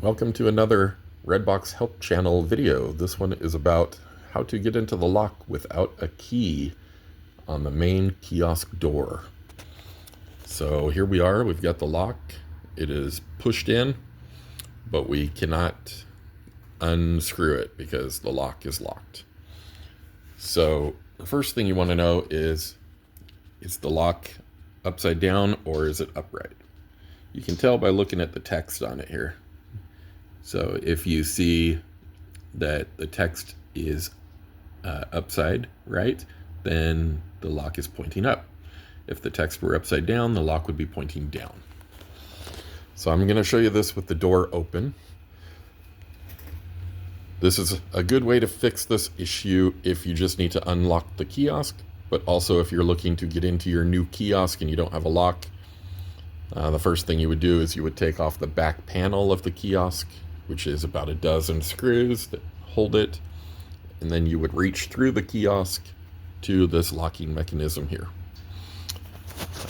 Welcome to another Redbox Help Channel video. This one is about how to get into the lock without a key on the main kiosk door. So here we are, we've got the lock. It is pushed in, but we cannot unscrew it because the lock is locked. So the first thing you want to know is the lock upside down or is it upright? You can tell by looking at the text on it here. So if you see that the text is upside right, then the lock is pointing up. If the text were upside down, the lock would be pointing down. So I'm going to show you this with the door open. This is a good way to fix this issue if you just need to unlock the kiosk, but also if you're looking to get into your new kiosk and you don't have a lock. The first thing you would do is you would take off the back panel of the kiosk, which is about a dozen screws that hold it, and then you would reach through the kiosk to this locking mechanism here.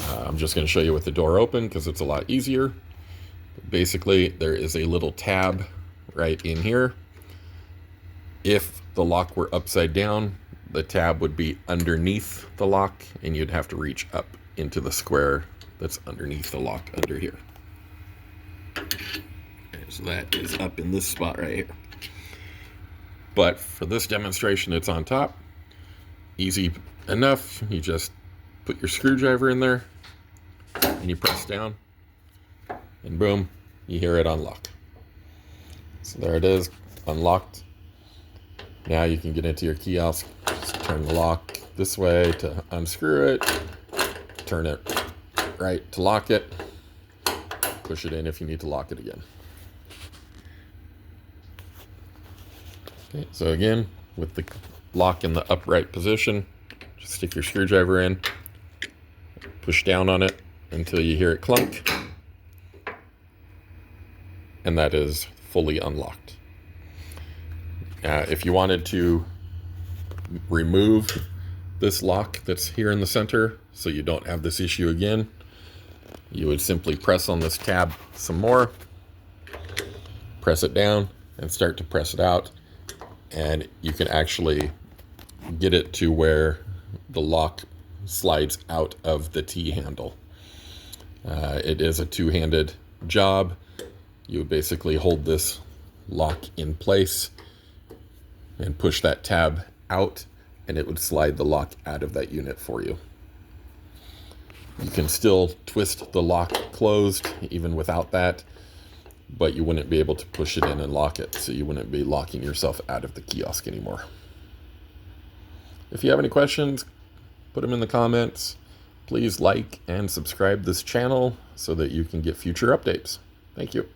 I'm just going to show you with the door open because it's a lot easier. Basically, there is a little tab right in here. If the lock were upside down, the tab would be underneath the lock, and you'd have to reach up into the square that's underneath the lock under here. So that is up in this spot right here. But for this demonstration, it's on top. Easy enough. You just put your screwdriver in there and you press down and boom, you hear it unlock. So there it is, unlocked. Now you can get into your kiosk. Just turn the lock this way to unscrew it. Turn it right to lock it. Push it in if you need to lock it again. Okay, so again, with the lock in the upright position, just stick your screwdriver in, push down on it until you hear it clunk, and that is fully unlocked. If you wanted to remove this lock that's here in the center so you don't have this issue again, you would simply press on this tab some more, press it down, and start to press it out. And you can actually get it to where the lock slides out of the T-handle. It is a two-handed job. You would basically hold this lock in place and push that tab out, and it would slide the lock out of that unit for you. You can still twist the lock closed even without that, but you wouldn't be able to push it in and lock it, so you wouldn't be locking yourself out of the kiosk anymore. If you have any questions, put them in the comments. Please like and subscribe this channel so that you can get future updates. Thank you.